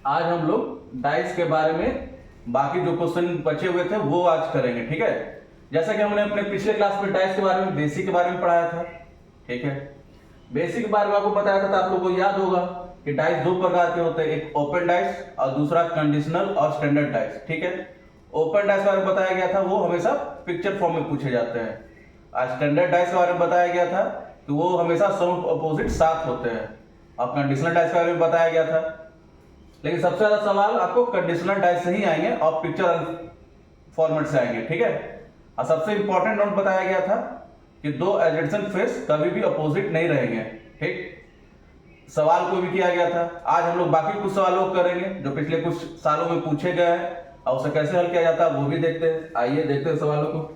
आज हम लोग डाइस के बारे में बाकी जो क्वेश्चन बचे हुए थे वो आज करेंगे, ठीक है। जैसा कि हमने अपने पिछले क्लास में डाइस के बारे में, बेसिक के बारे में पढ़ाया था, ठीक है। बेसिक के बारे में आपको बताया था, तो आप लोगों को याद होगा कि डाइस दो प्रकार के होते हैं, एक ओपन डाइस और दूसरा कंडीशनल और स्टैंडर्ड डाइस, ठीक है। ओपन डाइस के बारे में बताया गया था, वो हमेशा पिक्चर फॉर्म में पूछे जाते हैं। आज स्टैंडर्ड डाइस के बारे में बताया गया था कि वो हमेशा सम अपोजिट साथ होते हैं। और कंडीशनल डाइस के बारे में बताया गया था, लेकिन सबसे ज्यादा सवाल आपको कंडीशनल डाइस से ही आएंगे और पिक्चर फॉर्मेट से आएंगे, ठीक है। और सबसे इंपॉर्टेंट नोट बताया गया था कि दो एडजेसेंट फेस कभी भी अपोजिट नहीं रहेंगे, ठीक। सवाल को भी किया गया था। आज हम लोग बाकी कुछ सवालों को करेंगे जो पिछले कुछ सालों में पूछे गए हैं, और उसे कैसे हल किया जाता है वो भी देखते हैं। आइए देखते हैं सवालों को।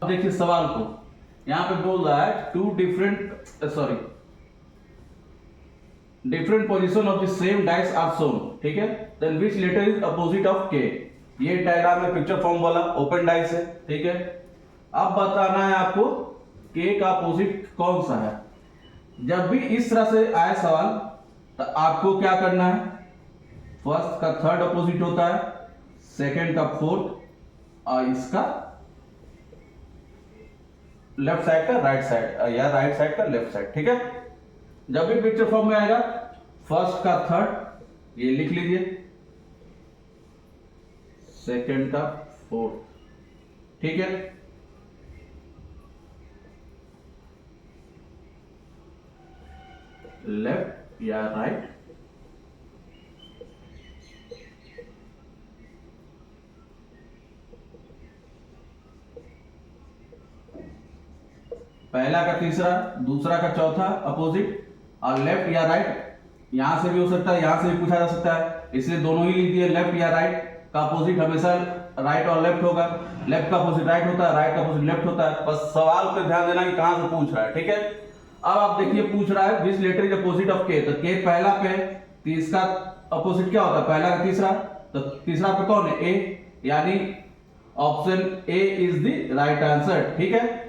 अब देखिए सवाल को, यहां पे बोल रहा है two different position of the same dice are shown, ठीक है। Then which letter is opposite of K. ये डायग्राम में पिक्चर फॉर्म वाला ओपन डाइस है, ठीक है। अब बताना है आपको के का अपोजिट कौन सा है। जब भी इस तरह से आए सवाल तो आपको क्या करना है, फर्स्ट का थर्ड अपोजिट होता है, सेकंड का फोर्थ, और इसका लेफ्ट साइड का राइट साइड या राइट साइड का लेफ्ट साइड, ठीक है। जब भी पिक्चर फॉर्म में आएगा फर्स्ट का थर्ड ये लिख लीजिए, सेकंड का फोर्थ, ठीक है। लेफ्ट या राइट, पहला का तीसरा, दूसरा का चौथा अपोजिट, और लेफ्ट या राइट यहां से भी हो सकता है, यहां से भी पूछा जा सकता है, इसलिए दोनों ही लिख दिए। लेफ्ट या राइट का अपोजिट हमेशा राइट और लेफ्ट होगा, लेफ्ट का अपोजिट राइट होता है, राइट का अपोजिट लेफ्ट होता है। बस सवाल पे ध्यान देना कि कहां से पूछ रहा है, ठीक है। अब आप देखिए पूछ रहा है which letter is opposite of के, तो के पहला पे, तो इसका अपोजिट क्या होता है, पहला का तीसरा, तो तीसरा पे कौन है, ए, यानी option A is the right answer, ठीक है।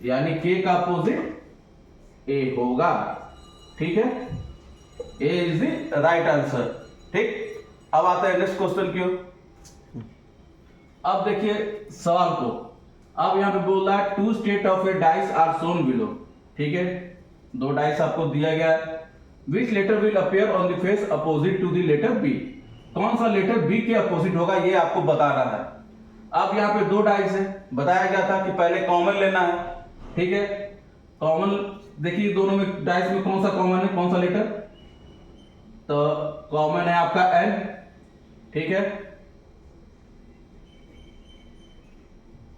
यानी के का अपोजिट ए होगा, ठीक है। ए इज द राइट आंसर, ठीक। अब आता है नेक्स्ट क्वेश्चन की ओर। अब देखिए सवाल को, अब यहां पे बोल रहा है two state of a dice are shown below, ठीक है। दो डाइस आपको दिया गया है। Which letter will appear on the face opposite to the letter B. कौन सा लेटर बी के अपोजिट होगा ये आपको बताना है। अब यहां पे दो डाइस है, बताया गया था कि पहले कॉमन लेना है, ठीक है। कॉमन देखिए दोनों में डाइस में कौन सा कॉमन है, कौन सा लेटर, तो कॉमन है आपका एन, ठीक है।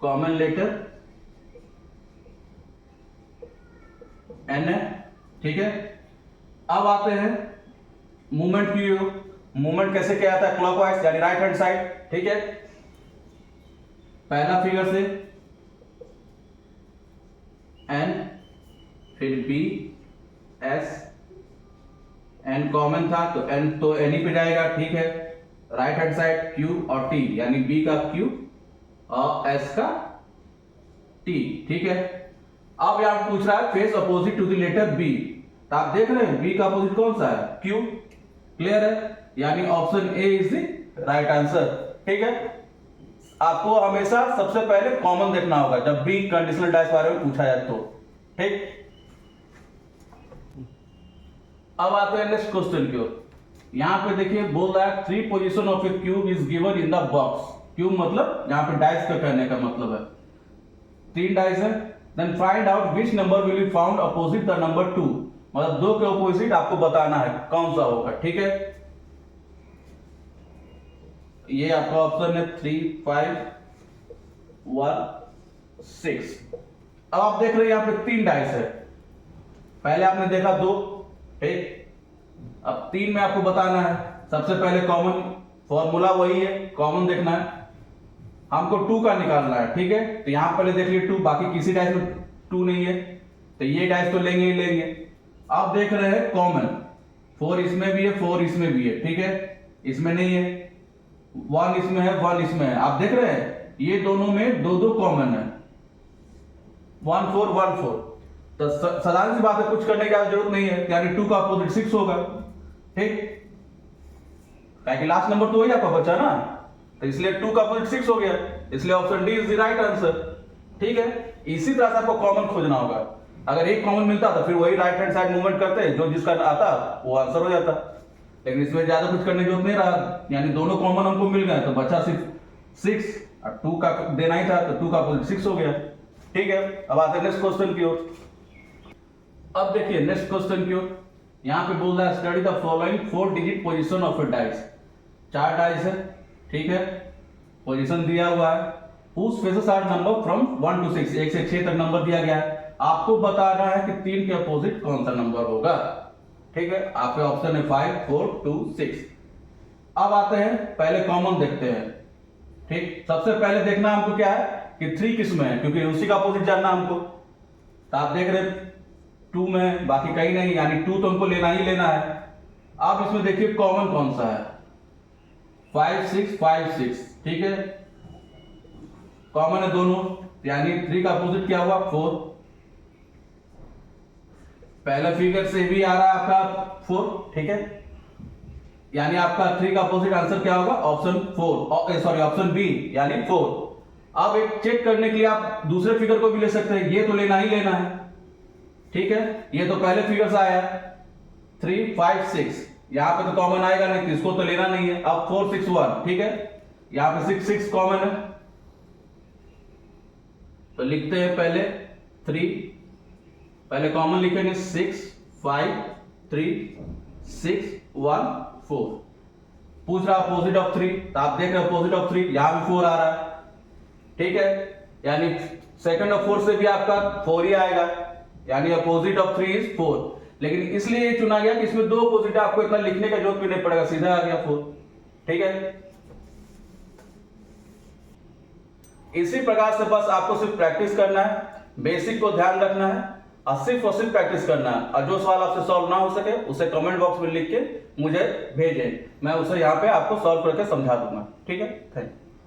कॉमन लेटर एन है, ठीक है। अब आते हैं मूवमेंट की ओर। मूवमेंट कैसे किया जाता है, क्लॉकवाइज यानी राइट हैंड साइड, ठीक है। पहला फिगर से एन, फिर बी, एस, एन कॉमन था तो एन तो एन ही पे जाएगा, ठीक है। राइट हैंड साइड क्यू और टी, यानी बी का क्यू और एस का टी, ठीक है। अब यहां पूछ रहा है face opposite to the letter B, तो आप देख रहे हैं बी का अपोजिट कौन सा है, क्यू। क्लियर है, यानी option A is the right answer. ठीक है, आपको हमेशा सबसे पहले कॉमन देखना होगा जब भी कंडीशनल डाइस बारे में पूछा जाए तो। ठीक, अब आते हैं नेक्स्ट क्वेश्चन की ओर। यहां पे देखिए बोल रहा है 3 position of A cube is given in the box. Cube मतलब यहां पे डाइस का कहने का मतलब है 3 डाइस है। Then find out which number will be found opposite the number 2, मतलब 2 के अपोजिट आपको बताना है कौन सा होगा। ठीक है, ये आपका ऑप्शन है 3, 5, 1, 6। अब आप देख रहे हैं यहां पे 3 डाइस है, पहले आपने देखा 2। ठीक, अब 3 में आपको बताना है। सबसे पहले कॉमन फॉर्मूला वही है, कॉमन देखना है, हमको 2 का निकालना है। ठीक है, तो यहां पहले देख लिए 2, बाकी किसी डाइस में 2 नहीं है, तो ये डाइस तो लेंगे ही लेंगे। अब देख रहे हैं कॉमन 4 इसमें भी है, 4 इसमें भी है। ठीक है, इसमें नहीं है, 1 इसमें है, 1 इसमें है। आप देख रहे हैं ये दोनों में 2-2 कॉमन है, 1 4 1 4। तो साधारण सी बात है, कुछ करने की जरूरत नहीं है, यानी 2 का अपोजिट 6 होगा। ठीक, ताकि लास्ट नंबर तो वही आपका बचा ना, तो इसलिए 2 का अपोजिट 6 हो गया, इसलिए option D is the right answer. ठीक है, इसी तरह से आपको कॉमन खोजना होगा। अगर एक कॉमन मिलता तो फिर वही राइट हैंड साइड मूवमेंट करते, जो जिसका आता वो आंसर हो जाता, लेकिन इसमें ज्यादा कुछ करने की जरूरत नहीं रहा, यानी दोनों कॉमन हमको मिल गए, तो बचा सिर्फ 6 और 2 का देना ही था, तो 2 का अपोजिट 6 हो गया। ठीक है, अब आते हैं नेक्स्ट क्वेश्चन की ओर। अब देखिए नेक्स्ट क्वेश्चन की ओर, यहां पे बोल रहा है study the following 4 digit position of a dice. 4 dice है, ठीक है, पोजीशन दिया हुआ है, whose faces are number from 1 to 6, 1 से 6 तक नंबर दिया गया है। आपको बताना है कि 3 के अपोजिट कौन सा नंबर होगा। ठीक है, आपके ऑप्शन है 5 4 2 6। अब आते हैं पहले कॉमन देखते हैं। ठीक, सबसे पहले देखना हमको क्या है कि 3 किस में है, क्योंकि उसी का अपोजिट जानना हमको। तो आप देख रहे 2 में, बाकी कहीं नहीं, यानी 2 तो हमको लेना ही लेना है। आप इसमें देखिए कॉमन कौन सा है, 5 6 5 6। ठीक है, कॉमन है दोनों, यानी 3 का अपोजिट क्या हुआ 4। पहले फिगर से भी आ रहा है आपका 4। ठीक है, यानी आपका 3 का अपोजिट आंसर क्या होगा, ऑप्शन 4, सॉरी ऑप्शन बी यानी 4। अब एक चेक करने के लिए आप दूसरे फिगर को भी ले सकते हैं, ये तो लेना ही लेना है। ठीक है, ये तो पहले फिगर से आया 3 5 6, यहां पे तो कॉमन आएगा नहीं, इसको तो लेना नहीं है। अब 4 6 1, ठीक है, यहां पे 6 6 कॉमन है, तो लिखते हैं पहले 3, पहले कॉमन लिखेंगे 6 5 3 6 1 4। पूछ रहा अपोजिट ऑफ 3, तो आप देख रहे हैं अपोजिट ऑफ 3 यहां भी 4 आ रहा है। ठीक है, यानी सेकंड ऑफ 4 से भी आपका 4 ही आएगा, यानी अपोजिट ऑफ 3 इज 4। लेकिन इसलिए ये चुना गया कि इसमें 2 अपोजिट, आपको इतना लिखने का जरूरत भी नहीं पड़ेगा, सीधा आ गया 4। ठीक है, इसी प्रकार से बस आपको सिर्फ प्रैक्टिस करना है, बेसिक को ध्यान रखना है और सिर्फ प्रैक्टिस करना है। और जो सवाल आपसे सॉल्व ना हो सके उसे कमेंट बॉक्स में लिख के मुझे भेजें, मैं उसे यहाँ पे आपको सॉल्व करके समझा दूंगा। ठीक है, थैंक यू।